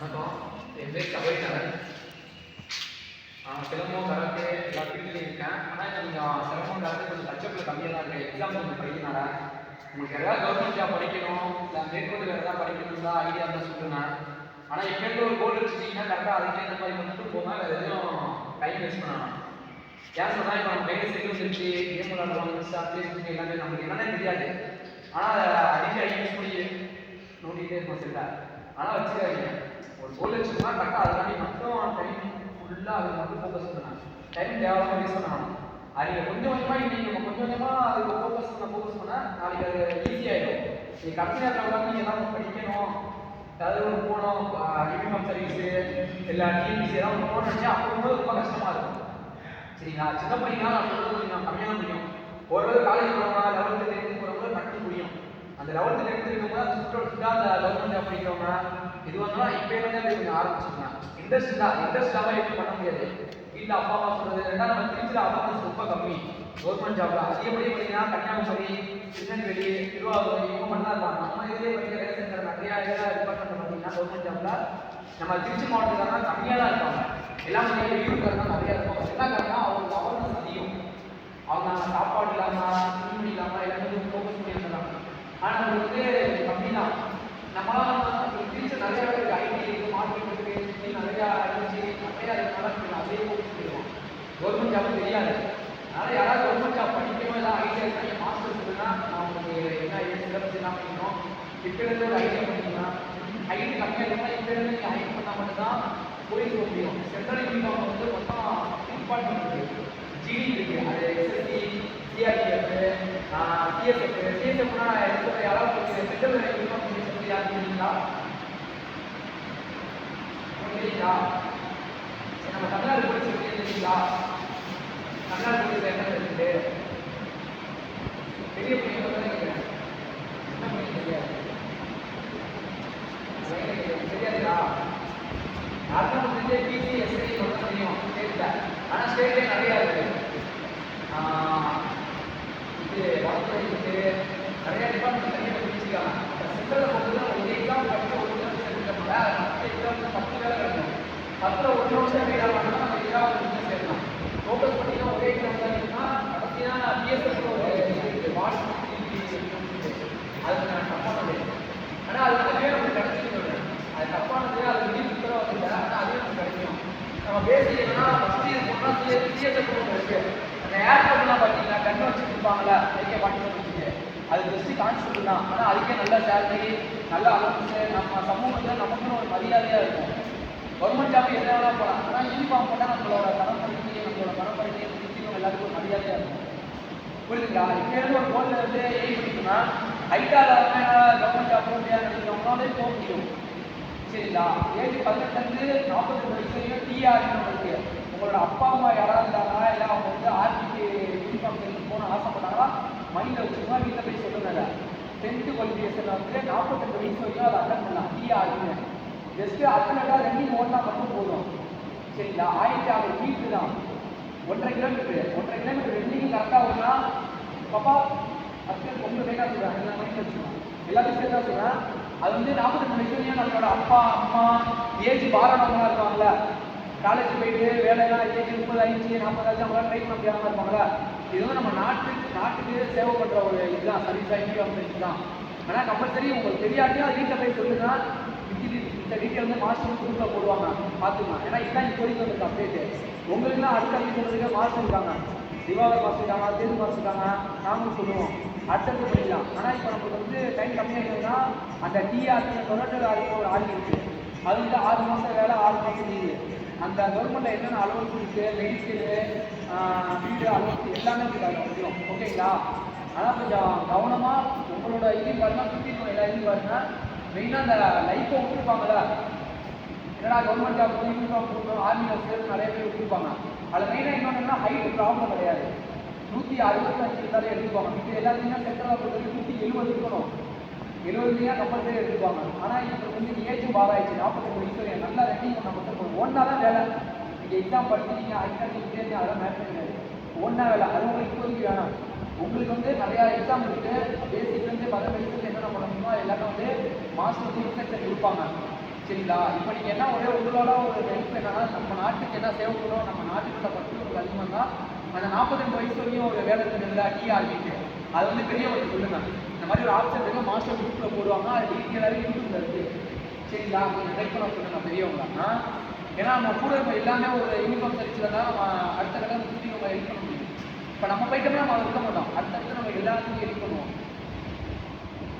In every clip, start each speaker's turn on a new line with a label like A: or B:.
A: வணக்கம். என் பேர் கபடிக்காரன். சிலம்பம் கராத்தே எல்லா ஃபீல்ட்லையும் இருக்கேன். ஆனால் இப்போ கொஞ்சம் சிலம்பம் கராத்தே கொஞ்சம் டச்சப்பில் கம்மியாக தான் இருக்குது. எக்ஸாம் கொஞ்சம் படிக்கிறனால உங்களுக்கு எதாவது கவர்மெண்ட் ஜாப் படிக்கணும் இல்லை மேற்கொண்டு வேறு எதாவது படிக்கணும் தான் ஐடியா இருந்தால் சொல்லுங்க. ஆனால் எப்போருந்து ஒரு கோல் வச்சுட்டிங்கன்னா கரெக்டாக அதுக்கேற்ற மாதிரி மட்டும் போனால் வேறு எதுவும் டைம் வேஸ்ட் பண்ணணும். ஏன் சொன்னால் இப்போ நம்ம கையில் செல்லு வந்துருச்சு, கேம் விளாடுறோம், இன்ஸ்டா ஃபேஸ்புக் எல்லாமே நமக்கு என்னன்னே தெரியாது. ஆனால் அடிக்கடி யூஸ் பண்ணி நோண்டிகிட்டே இருக்கும் செல்ல. ஆனால் வச்சுக்காதீங்க. ஒரு கோல் வச்சுக்கோன்னா கரெக்டாக அதுக்காண்டி மட்டும் டைம் ஃபுல்லாக அதுக்கு மட்டும் ஃபோக்கஸ் பண்ணணும். டைம் தேவையில்லாமல் வேஸ்ட் பண்ணணும். அது கொஞ்சம் கொஞ்சமாக இன்னைக்கு நம்ம கொஞ்சம் கொஞ்சமாக அதுக்கு ஃபோக்கஸ் பண்ணால் நாளைக்கு அது ஈஸியாகிடும். நீங்கள் கடைசி நேரத்தில் வந்து நீங்கள் எல்லாம் படிக்கணும், ஏதாவது ஒன்று போகணும், யூனிஃபார்ம் சர்வீஸு இல்லை டிஎன்பிசி ஏதாவது ஒன்று போகணும்னு நினச்சா அப்போ ரொம்ப கஷ்டமாக இருக்கும். சரிங்களா? சின்ன பையனா நான் சொல்கிறது கொஞ்சம் கம்மியாக முடியும். ஓரளவு காலேஜ் போகிறவங்க 11th 10th போகிறவங்க டக்குனு முடியும். அந்த 11th 10th இருக்கவங்க சுற்றுலா அந்த கவர்மெண்ட் ஜாப் படிக்கிறவங்க இது வந்தால் இப்போ வந்து அப்படி கொஞ்சம் ஆரம்பிச்சுக்கலாம். இன்ட்ரெஸ்ட் இல்லாமல் எப்படி பண்ண முடியாது. வீட்டில் அப்பா அம்மா சொல்கிறது ரெண்டாவது நம்ம திருச்சியில் அவேர்னஸ் ரொம்ப கம்மி. கவர்மெண்ட் ஜாப்ல அதிகப்படி பார்த்தீங்கன்னா கன்னியாகுமரி, திருநெல்வேலி, திருவாரூர் இவங்க பண்ணா இருப்பாங்க. நம்ம இதிலே பார்த்தீங்கன்னா வேலை செஞ்ச நிறையா டிபார்ட்மெண்ட் பார்த்தீங்கன்னா கவர்மெண்ட் ஜாப்ல நம்ம திருச்சி மாவட்டத்தில் கம்மியாக தான் இருப்பாங்க. எல்லாம் யூனிக்காரங்க நிறையா இருப்பாங்க. என்ன காரணம் அவங்களுக்கு அவேர்னஸ் அதிகம். அவங்க சாப்பாடு இல்லாமல் துணிமணி இல்லாமல் எல்லாமே ஃபோக்கஸ் பண்ணி இருந்தாங்க. ஆனால் அது வந்து கம்மி தான். நம்மளாம் திருச்சி நிறையா இருக்குது. ஐடி இருக்குது, மார்க்கெட் இருக்குது, நிறையா இருந்துச்சு, நிறையா இருக்கிறனால அதே ஃபோக்கஸ் பண்ணிடுவோம். கவர்மெண்ட் ஜாப் தெரியாது. அதனால் யாராவது கவர்மெண்ட் ஜாப் படிக்கணும் ஏதாவது ஐடியா இருக்காங்க மாஸ்டர் இருக்குன்னா நான் உங்களுக்கு என்ன சிலபஸ் என்ன பண்ணிக்கணும் இப்போ இருந்து ஒரு ஐடியா பண்ணிக்கலாம். ஐடி கம்மியாக இருந்தால் இப்போ இருந்து நீங்கள் ஐடி பண்ணால் மட்டும்தான் போய் சொல்ல முடியும். சென்ட்ரல் யூனிஃபார்ம் வந்து மொத்தம் டிபார்ட்மெண்ட் இருக்குது. ஜிடி இருக்குது, அது எஸ்எஸ்சி, சிஆர்டிஎஃப், சிஎஸ்எஃப்னா யாராவது சென்ட்ரல் யூனிஃபார்ம் சொல்லி யாரும் தெரியுங்களா? தெரியுங்களா? நம்ம தமிழ்நாடு போலீஸ் தெரியுங்களா? தமிழ்நாடு போலீஸ் என்ன இருக்குது? பெரிய பையன் தான் நினைக்கிறேன். என்ன பையன் தெரியாது தெரியாதுங்களா? யாருக்கும் தெரிஞ்ச பிசி எஸ்ஐ மட்டும் தெரியும் ஸ்டேட்டில். ஆனால் ஸ்டேட்லேயே நிறையா இருக்குது. இது வழக்குறை இருக்குது, நிறையா டிபார்ட்மெண்ட் தனியாக பிரிச்சுக்காங்க. சென்ட்ரலில் போகும்போது ஒரு எக்ஸாம் படிக்க ஒரு சென்டர்னால மற்ற எக்ஸாம் 10 வேலை கிடைக்கும். 10ல் 1 வருஷம் வீடாக வாங்கினா நம்ம 20 சேர்க்கலாம். ஃபோக்கஸ் பண்ணிங்கன்னா ஒரே எக்ஸாம் தான் இருக்குன்னா கடைசியாக பிஎஸ்எஃப் ஒரு வாட்ஸ் அது நான் தப்பானது. ஆனால் அது அதுவே நமக்கு கிடைச்சிருக்கு. அது தப்பானது, அது வெளியே உத்தரவாக இல்லை. ஆனால் அதுவே நமக்கு கிடைக்கும். நம்ம பேசிக் என்னன்னா ஃபஸ்ட்டு இது போனால் சிஎஸ்எஃப் ஒன்று இருக்குது. அந்த ஏர்போர்ட்லாம் பார்த்தீங்கன்னா கண்ணை வச்சு கொடுப்பாங்களா ஐக்கிய பாட்டு அது பெஸ்ட்டு கான்செப்ட் தான். ஆனால் அதுக்கே நல்ல சேலரி, நல்ல அலவன்ஸு, நம்ம சமூகத்தில் நமக்குன்னு ஒரு மரியாதையாக இருக்கும். கவர்மெண்ட் ஜாப் எது வேணால் போகலாம். ஆனால் யூனிஃபார்ம் போட்டால் நம்மளோட கடற்படைக்கு நம்மளோட கடற்படைக்கு சுற்றிலும் எல்லாத்துக்கும் மரியாதையாக இருக்கும். புரியுதுங்களா? இப்போ ஒரு கோலில் வந்து எய்ம் பண்ணிக்கணும்னா ஹைட்டாக கவர்மெண்ட் ஜாப் போக முடியாது நினைக்கிறவங்களாலே போக முடியும். சரிங்களா? ஏஜ் 18 42 வயசு வரைக்கும் டிஆர்னு இருக்கு. உங்களோட அப்பா அம்மா யாராவது இருந்தாங்களா இல்லை அவங்க வந்து ஆர்மிக்கு யூனிஃபார்ம் சேர்ந்து போகணும்னு ஆசைப்பட்டாங்களா மைண்டில் வச்சுக்கோங்க. வீட்டில் போய் சொல்லுங்க. 10th குவாலிஃபிகேஷனில் வந்து 42 வயசு வரைக்கும் அதை அட்டன் பண்ணலாம். டிஆர்னு ஜஸ்ட்டு அத்தனைக்காக ரன்னிங் ஓடினா மட்டும் போதும். சரிங்களா? 1000 மீட்ரு தான், 1.5 கிலோமீட்டர் ரன்னிங் கரெக்டாக ஓடினா பாப்பா அத்தனை ரொம்ப வேகாக சொல்கிறாங்க. எல்லா மைண்டில் வச்சுக்கோங்க. எல்லாத்தையும் சேர்த்தா சொல்கிறேன். அது வந்து 42 வயசு வரையும் நம்மளோட அப்பா அம்மா ஏஜ் பாரானவங்களாம் இருப்பாங்களா, காலேஜ் போயிட்டு வேலையெல்லாம் ஏஜ் 30 ஆயிடுச்சு 40 ஆச்சு அவங்களாம் ட்ரை பண்ண முடியாமல் இருப்பாங்களா. இது வந்து நம்ம நாட்டுக்கு சேவை பண்ணுற ஒரு இதுதான் சர்வீஸாக இந்தியா வந்து தான். ஆனால் கம்பல்சரி உங்களுக்கு தெரியாட்டியும் அது வீட்டில் போய் சொல்லுன்னா இந்த டீட்டெயில் வந்து மாஸ்டர் குரூப்பில் போடுவாங்க, பார்த்துக்கலாம். ஏன்னா இதுதான் இப்போதைக்கு வந்து அப்டேட்டு. உங்களுக்குலாம் அடுத்த சொல்றதுக்கு மாஸ்டர் இருக்காங்க, திவாகர் மாஸ்டர் இருக்காங்க, தேர்வு மாஸ்டர் இருக்காங்க, நாங்களும் சொல்லுவோம் அடுத்தது பண்ணிடலாம். ஆனால் இப்போ நமக்கு வந்து டைம் கம்மியாக இருக்குதுன்னா அந்த டிஆர்பி தொடர்ந்து ஒரு ஆர்மி இருக்குது. அது வந்து 6 மாதம் வேலை 6 மாதம் லீவு. அந்த கவர்மெண்ட்டில் என்னென்ன அலவன்ஸ் இருக்குது, மெடிக்கலு, வீடு அலவன்ஸ் எல்லாமே இருக்குது வந்துடும். ஓகேங்களா? ஆனால் கொஞ்சம் கவனமாக உங்களோட இதையும் பாருங்கள், சுற்றி எல்லா இதையும் பாருங்கள். மெயினாக அந்த லைஃப்பை விட்டுருப்பாங்களா, என்னடா கவர்மெண்ட் ஜாப் யூனிஃபார்ம் கொடுக்கணும் ஆர்மியில் சேர்த்து நிறைய பேர் விட்டுருப்பாங்க. அதில் மெயினாக இன்னொன்னா ஹைட்டு ப்ராப்ளம் கிடையாது. 165 இருந்தாலே எடுத்துப்பாங்க. இப்போ எல்லாத்தையுமே சென்ட்ரல் பொறுத்தவரைக்கும் 170 இருக்கணும். 70 கம்பல்சரி எடுத்துப்பாங்க. ஆனால் இப்போ வந்து ஏஜும் பாராயிடுச்சு. 42 வயசு வரையும் நல்லா ரெட்டிங் பண்ண மட்டும் ஒன்றா தான் வேலை. நீங்கள் எக்ஸாம் படிச்சிருக்கீங்க, ஐடி அதெல்லாம் மேட்ச் கிடையாது. ஒன்றா வேலை அது உங்களுக்கு இப்போதைக்கு வேணாம். உங்களுக்கு வந்து நிறையா எக்ஸாம் இருக்குது. பேசிக்லேருந்து 10 வயசுலேருந்து என்னென்ன பண்ணணுமோ எல்லாமே வந்து மாஸ்டர் இன்ஸ்ட்ரக்ஷன் கொடுப்பாங்க. சரிங்களா? இப்போ நீங்கள் என்ன உங்களோட ஒரு ஹெல்ப் என்னன்னா, நம்ம நாட்டுக்கு என்ன தேவைப்படுறோம், நம்ம நாட்டுக்கிட்ட பற்றி உங்களுக்கு அதிகமாக தான் அந்த 42 வயசு வரையும் ஒரு வேலை இருக்குதுல்ல டிஆர்பிக்கு, அது வந்து பெரியவங்களுக்கு சொல்லுங்க. இந்த மாதிரி ஒரு ஆப்ஷன் இருக்கு, மாஸ்டர் குரூப்பில் போடுவாங்க, அது டீட்டெயிலாகவே யூடியூப்ல இருக்கு. சரிங்களா? கொஞ்சம் ட்ரை பண்ண சொல்லுங்க பெரியவங்களா. ஏன்னா நம்ம கூட இப்போ எல்லாமே ஒரு யூனிஃபார்ம் சர்வீஸில் தான் நம்ம அடுத்த கட்டம் சுற்றி நம்ம ஹெல்ப் பண்ண முடியும். இப்போ நம்ம போயிட்டோம்னா நம்ம இருக்க மாட்டோம், அடுத்தடுத்து நம்ம எல்லாத்துக்கும் ஹெல்ப் பண்ணுவோம்.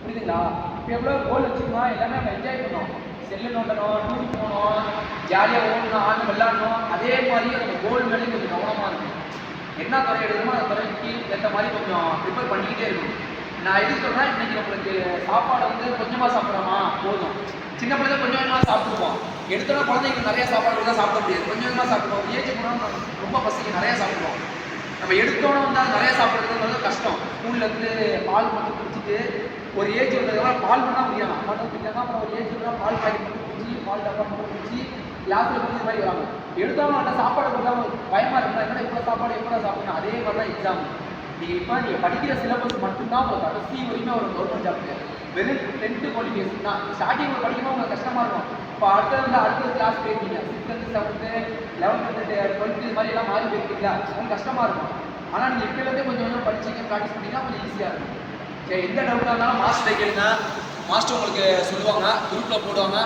A: புரியுதுங்களா? இப்போ எவ்வளோ கோல் வச்சுருந்தோம், எல்லாமே நம்ம என்ஜாய் பண்ணோம். செல்லு நோண்டணும், டூருக்கு போகணும், ஜாலியாக ஓடணும், ஆண்டு விளையாடணும். அதே மாதிரி நம்ம கோல் மேலேயும் கொஞ்சம் கவனமாக இருக்கும். என்ன துறை எடுக்கணுமோ அந்த துறைக்கு ஏற்ற மாதிரி கொஞ்சம் ப்ரிப்பேர் பண்ணிக்கிட்டே இருக்கணும். நான் எது சொல்கிறேன், இன்னைக்கு நம்மளுக்கு சாப்பாடு வந்து கொஞ்சமாக சாப்பிட்றோமா போதும். சின்ன பிள்ளை கொஞ்சம் கொஞ்சமாக சாப்பிடுவோம். எடுத்தோன்னா குழந்தைங்களுக்கு நிறைய சாப்பாடு தான் சாப்பிட முடியாது. கொஞ்சம் கொஞ்சமாக சாப்பிடுவோம். ஏஜ் போனால் ரொம்ப பசிக்கு நிறைய சாப்பிடுவோம். நம்ம எடுத்தோன்னே வந்து நிறைய சாப்பிட்றதுங்கிறது கஷ்டம். ஸ்கூல்லேருந்து பால் மட்டும் குடிச்சிட்டு ஒரு ஏஜ் வந்ததுக்கப்புறம் பால் பண்ணால் முடியாது. மட்டும் குடிக்காங்க. அப்புறம் ஒரு ஏஜ் வந்தால் பால் பாக்கெட் மட்டும் குடிச்சு, பால் டப்பா மட்டும் குடிச்சு கிளாஸில் குடிச்ச மாதிரி வராங்க. எடுத்தோம் அந்த சாப்பாடு கொடுத்தாங்க பயமாக இருந்தால் என்ன இப்போ சாப்பாடு எப்போ சாப்பிடணும். அதே மாதிரி தான் எக்ஸாம். நீங்கள் படிக்கிற சிலபஸ் மட்டும்தான் உங்களுக்கு கடைசி வரைக்கும் ஒரு கவர்மெண்ட் ஜாப்க்கு வெறும் 10th குவாலிஃபிகேஷன் தான். ஸ்டார்டிங்கில் படிக்கும்போது உங்களுக்கு கஷ்டமாக இருக்கும். இப்போ அடுத்த கிளாஸ் போயிருக்கீங்க, 6th 7th 11th 12th இது மாதிரி எல்லாம் மாறி போயிருக்கீங்களா, உங்களுக்கு கஷ்டமாக இருக்கும். ஆனால் நீங்கள் இப்போலேருந்தே கொஞ்சம் கொஞ்சம் படிச்சிங்க ப்ராக்டிஸ் பண்ணிங்கன்னா கொஞ்சம் ஈஸியாக இருக்கும். சரி, எந்த டவுட்டாக இருந்தாலும் மாஸ்டர் கேளுங்க, மாஸ்டர் உங்களுக்கு சொல்லுவாங்க, குரூப்பில் போடுவாங்க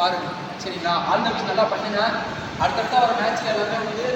A: பாருங்கள். சரிங்களா? ஆல் த பெஸ்ட், நல்லா பண்ணுங்க. அடுத்தடுத்த ஒரு மேட்ச்சில் எல்லாமே வந்து